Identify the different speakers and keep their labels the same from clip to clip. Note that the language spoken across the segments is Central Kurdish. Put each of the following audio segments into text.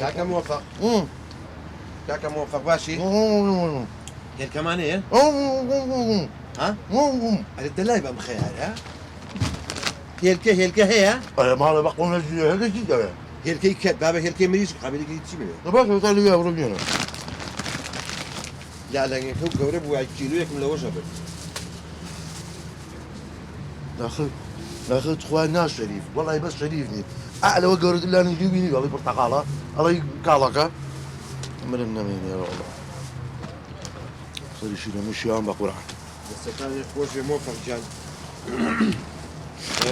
Speaker 1: كاكا موفق كاكا موفق باشي هي كمان ايه؟ ها؟ الدلاي بقى مخيال ها؟ هي الكه هي ها؟
Speaker 2: انا ما بقول هذا جدا
Speaker 1: هي الكي كات بابا هي الكي مريش قابل كي تشيله
Speaker 2: بس قال لي يا رجل
Speaker 1: لا لا يفوق قرب واحد كيلو يكمل له وجبه
Speaker 2: ناخذ اخواننا شريف والله بس شريفني اعلى وقرد الا نجيبني والله برتقاله الله يقالك مرنا مين يا الله صار يشيل مش يوم بقول
Speaker 1: بس كان يخوش موفق جان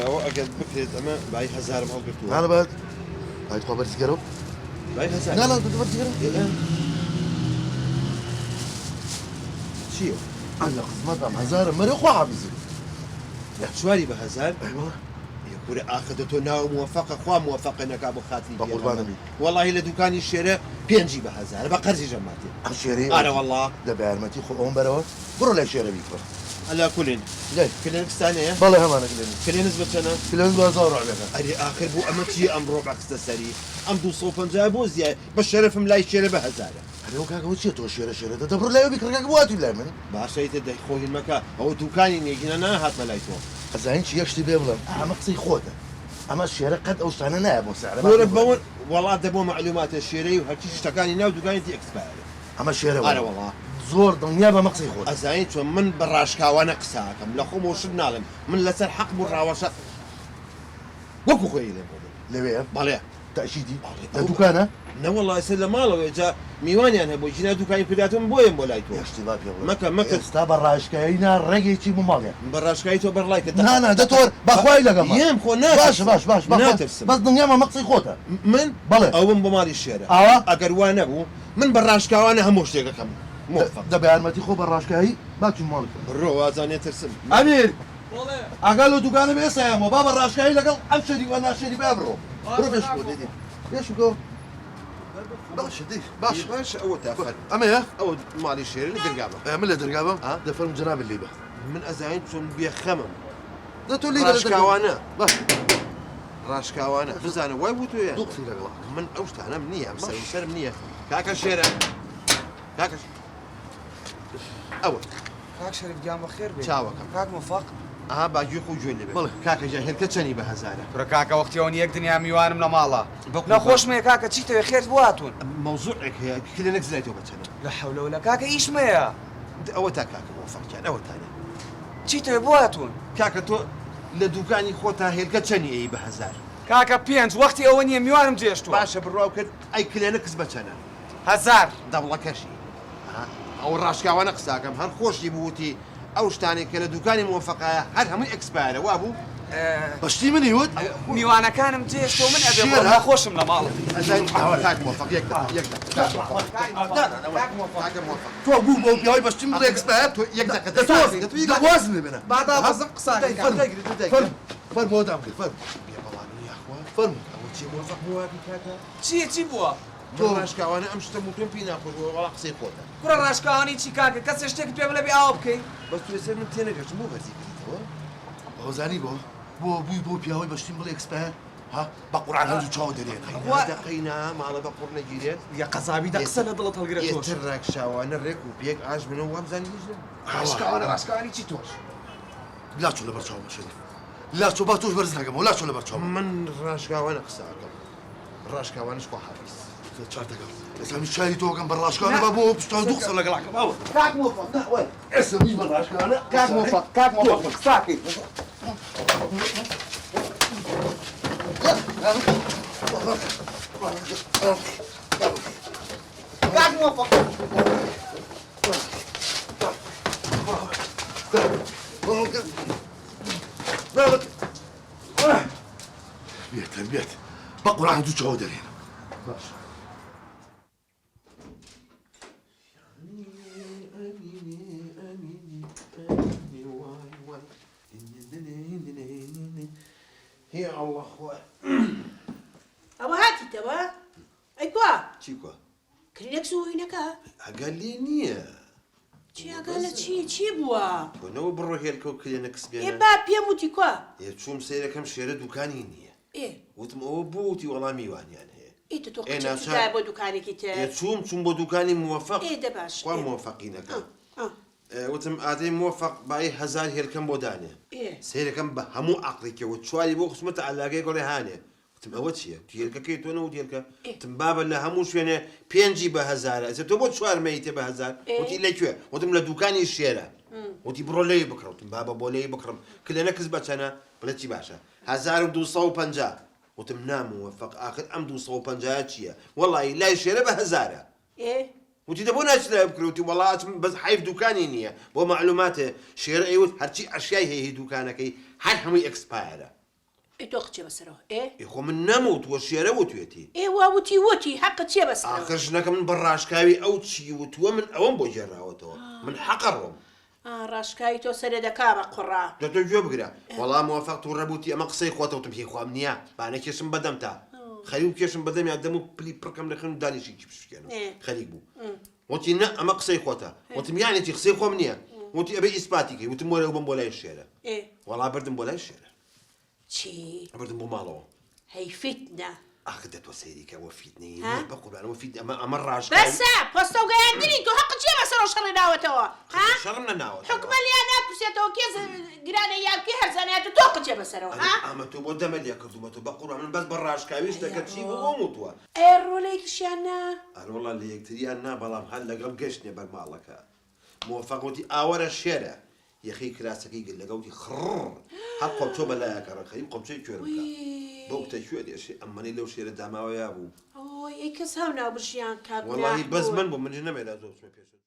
Speaker 1: هو اكل بكره اما باي هزار ما قلت
Speaker 2: انا بعد هاي خبر سكرو
Speaker 1: باي هزار
Speaker 2: لا خبر سكرو
Speaker 1: شيو
Speaker 2: انا قسمت هزار مري خو حافظ
Speaker 1: شواري بهزار
Speaker 2: ايوه
Speaker 1: يقول اخذته ناو موفق اخوان موفق انك ابو خاتي
Speaker 2: بقربان بي
Speaker 1: والله الا دكاني الشراء بينجي بهزار بقرزي جماعتي
Speaker 2: الشيري
Speaker 1: انا والله
Speaker 2: دبا ارمتي خو ام برو برو لا شيري بيك
Speaker 1: على كلين
Speaker 2: ليه
Speaker 1: كلين ثانيه
Speaker 2: والله هم انا
Speaker 1: كلين نسبه سنه
Speaker 2: كلين بازار عليك
Speaker 1: اري اخر بو امتي ام ربع استسري ام دو صوفن جابو زي بالشرف ملاي الشراء بهزار
Speaker 2: هلو كاكا وشيتو شيري ده دبر لا بيك ركاك بواتي لا من
Speaker 1: باشيت دي خوي المكان هو دكاني نيجي انا هات ملايتو
Speaker 2: زين شي يشتي بيبلا مقصي خوته اما الشيري قد اوصانا ناب وسعر
Speaker 1: بون والله دبو معلومات الشراء وهكذا اشتكاني ناو دكاني دي اكسباير
Speaker 2: اما الشيري
Speaker 1: انا والله
Speaker 2: زور دنيا مقصي خوته
Speaker 1: ازاين شو من براشكا وانا قساكم لخم وشدنا لهم من لسر حق براوشه وكو خويا
Speaker 2: ليه
Speaker 1: بالي
Speaker 2: تأشيدي دكانه
Speaker 1: لا والله يسلم ماله جا ميواني انا بوجينا دكاني كلاتهم بوين بولايتو
Speaker 2: يشتي ضاب يلا
Speaker 1: مكة
Speaker 2: استبراش كاينا رجعي شي مماليا
Speaker 1: براشكايتو برلايك
Speaker 2: نا دكتور باخوي لك
Speaker 1: يم خو ناترسم
Speaker 2: باش بس دنيا ما مقصي خوته
Speaker 1: من
Speaker 2: بلى
Speaker 1: او من بمالي الشارع اگر وانا بو من براشكا وانا هموش ديكم موفق
Speaker 2: دبا ارمتي خو براش كاي باكي مالك
Speaker 1: الرو ازاني ترسم
Speaker 2: امير اقالو دكانه بيسا بابا الراش كاي لك امشي وانا اشتري بابرو روح شو دي ايش بقول باش دي
Speaker 1: باش او تافل
Speaker 2: اما يا
Speaker 1: او مالي الشارع اللي درقابه
Speaker 2: من اللي درقابه ده فيلم جناب الليبه
Speaker 1: من ازاين شون بيخمم
Speaker 2: ده تولي
Speaker 1: راشكاوانا
Speaker 2: باش
Speaker 1: راشكاوانا بزانا واي بوتو يا
Speaker 2: دوق في لك
Speaker 1: من اوشت انا منيه مسوي سر منيه كاكا الشارع كاكا اول
Speaker 3: كاك شريف جام بخير بي
Speaker 1: تشاوك
Speaker 3: كاك موفق
Speaker 1: باجي خو جوين لبي كاكا جاهل كتشني بهزانه
Speaker 3: ترى كاكا وقت يوني يقدني يا ميوان من مالا نخوش ميا كاكا تشيتو خير بواتون
Speaker 1: موضوعك هي كل نزلته بتشنو
Speaker 3: لا حول ولا كاكا ايش ميا
Speaker 1: او كاكا موفق كان او ثاني
Speaker 3: تشيتو بواتون
Speaker 1: كاكا تو لدوكاني خوتها هي كتشني اي بهزار
Speaker 3: كاكا بينز وقتي اوني ميوان مجيشتو
Speaker 1: باشا بالروكت اي كل نكسبتنا
Speaker 3: هزار
Speaker 1: دبل كشي او الراشكا وانا قساكم هل خوش يبوتي او شتاني كلا دوكاني موفقه هل هم اكسباير وابو
Speaker 2: باش تي من يود
Speaker 3: ميوانا كان مجيشتو من ابي نخوش من مالا
Speaker 1: زين كاك موفق يقدر
Speaker 3: كاك موفق
Speaker 2: تو ابو بو بياي باش تي من اكسبيرت
Speaker 1: يقدر
Speaker 2: ده وزن بنا
Speaker 3: بعدها بزق قصاك
Speaker 2: فرم ودام فرم
Speaker 1: يا بالله يا اخوان
Speaker 2: فرم
Speaker 1: اول شيء موفق موافق كاكا
Speaker 3: چی بووە
Speaker 1: راشکا وانا امشت ممكن فينا ناخذ ولا قصي خوتا
Speaker 3: کوڕە ڕاشکاوانی چی کاکە کەس شتێک پێ بڵێ بێ ئاوا بکەین
Speaker 1: بس تو يصير من تينا قلت مو غزي
Speaker 2: غزاني بو بو بياوي باش تي من اكسبيرت ها بقرعان هذو تشاو درين
Speaker 1: دقينا ما على بقور نجيريت
Speaker 3: یا قەزابی دەقسە لە دڵت هەڵگرێتەوە
Speaker 1: يترك شاوانا الريك وبيك عاج منو وابزاني يجري
Speaker 3: ڕاشکاوانی چی تۆش
Speaker 2: لا تشو لبرشاو شريف لا تشو باتوش برزناكم ولا تشو لبرشاو
Speaker 1: من راشكا وانا قساكم راشكا وانا شكو حافظ
Speaker 2: تشارتك اسامي شاي توكم براشكا انا بابو باش تدوق ولا قلعكم اول
Speaker 3: كاك موفق لا وين
Speaker 2: اسمي براشكا انا
Speaker 3: كاك موفق ساكت كاك موفق
Speaker 2: بيت بقوا راح يدوش عودة هنا
Speaker 1: يا الله اخوان
Speaker 4: ابو هاتي تبا ايكوا
Speaker 1: تشيكوا
Speaker 4: كلينك سو هناك
Speaker 1: قال لي نيه
Speaker 4: تشي قال تشي بوا
Speaker 1: ونو برو هي الكو كلينكس بينا
Speaker 4: يبا بيموتي كوا
Speaker 1: يا شو مسيرة كم شيرة دوكاني نيه
Speaker 4: إيه
Speaker 1: وتم ئەوە بووتی وەڵام میوانیان هەیە
Speaker 4: إيه تتوقع
Speaker 1: إيه،
Speaker 4: شو
Speaker 1: ناس
Speaker 4: تدعي بودو كاني
Speaker 1: هێ
Speaker 4: كتاب
Speaker 1: چوم بۆ دوکانی موفق
Speaker 4: إيه ده باش
Speaker 1: خوا
Speaker 4: إيه.
Speaker 1: موفقینەکە
Speaker 4: آه
Speaker 1: وتم ئادەی موفق باایی هەزار هێلکەم بۆ دانێ
Speaker 4: إيه
Speaker 1: سیرەکەم بە هەموو عقلێکەوە چواری بۆ خسمەتە علاگەی گۆڕێ هاانێ وتم ئەوە چییە هێلکەکەی تۆ نەوت هێلکە وتم بابە لە هەموو شوێنێ پێنجی بە هەزارە ئەسێ تۆ بۆ چوار مەیتێ بە هەزار وتی لەکوێ وتم لە دوکانی شێرە وتی بڕۆ لێی بکڕوتم بابە بۆ لێی بکڕم کە لە نەکەس بەچەنە بڵێ چی باشە 1250 وتم ناموەفق آخر ئەم 250 چییە وەڵی لای شێرە بە هەزارە
Speaker 4: إيه
Speaker 1: وتی دەبۆ ناچ بکروتی وڵاتم بەس حیف دوکانی نییە بۆ معلوماتێ شێرە ئەیوت هەرچی ئەشیای هەیە دوکانەکەی هەر هەمووی ئەکسپایرە
Speaker 4: إيه توقع بسره إيه
Speaker 1: خۆ من نەموت وە شێرە وتوێتی
Speaker 4: إيه وتي حق تشي بسره
Speaker 1: آخر ژنەکە من بە ڕاشکاوی ئەو چی وتووە من ئەوەم بۆ ژێراوەتەوە من حەقەڕۆم
Speaker 4: راشكاي تو سري دكا بقرا
Speaker 1: دەتۆ گوێ بگرە وەڵام موفق تو ڕەبوتی ئەمە قسەی خۆتەوتم پێی خوام نییە بانە کێشم بەدەم تا خەریک کێشم بەدەمیان دەم و پلی پڕکەم لە خوێن دانیشی بشکێنم خەریک بوو وتی نە ئەمە قسەی خۆتە وتم یانێکی قسەی خۆم نییە وتی ئەبێ ئیسپاتیکەی وتم وەرە بم بۆ لای شێرە
Speaker 4: إيه
Speaker 1: وەڵا بردم بۆ لای شێرە
Speaker 4: شي
Speaker 1: بردم بۆ ماڵەوە
Speaker 4: هي فتنة
Speaker 1: ئاخ دەتوە سەیریکەوە فیتنەی
Speaker 4: ها؟
Speaker 1: بەقوربانەوە فیت ئەمە ڕاش
Speaker 4: بس بوستو قاعدين تو حق تشي بسره شر داوتوا ها
Speaker 1: شەڕم نەناوە
Speaker 4: حكم اللي انا بسيتو كيز قرانا يا كي هرزانات توقع تشي بسره ها
Speaker 1: ئەمە تۆ بۆ دەمە لێ کردومە تۆ بەقوربان من بەس بە ڕاشکاویش دەکەت چی بۆ وتووە
Speaker 4: ايرو ليك شانا
Speaker 1: ئەرۆڵا لە یەکتریان نا بەڵام هەر لەگەڵ گەشتێ بەر ماڵەکە موفقوتی ئاوەرە شێرە یەخی کراسەکەی گل لەگەوتی خڕ هەر قۆمچۆ بەلایەکە ڕەخەیم قۆمچەی کوێرم بکە بۆ وتە کوێ دێشێ ئەمەنی لەو شێرە داماوەیا بوو
Speaker 4: اوه اي كساونا برشيان كاب
Speaker 1: وەڵاهی بەس من بوو منش نەمێدا زۆر پێش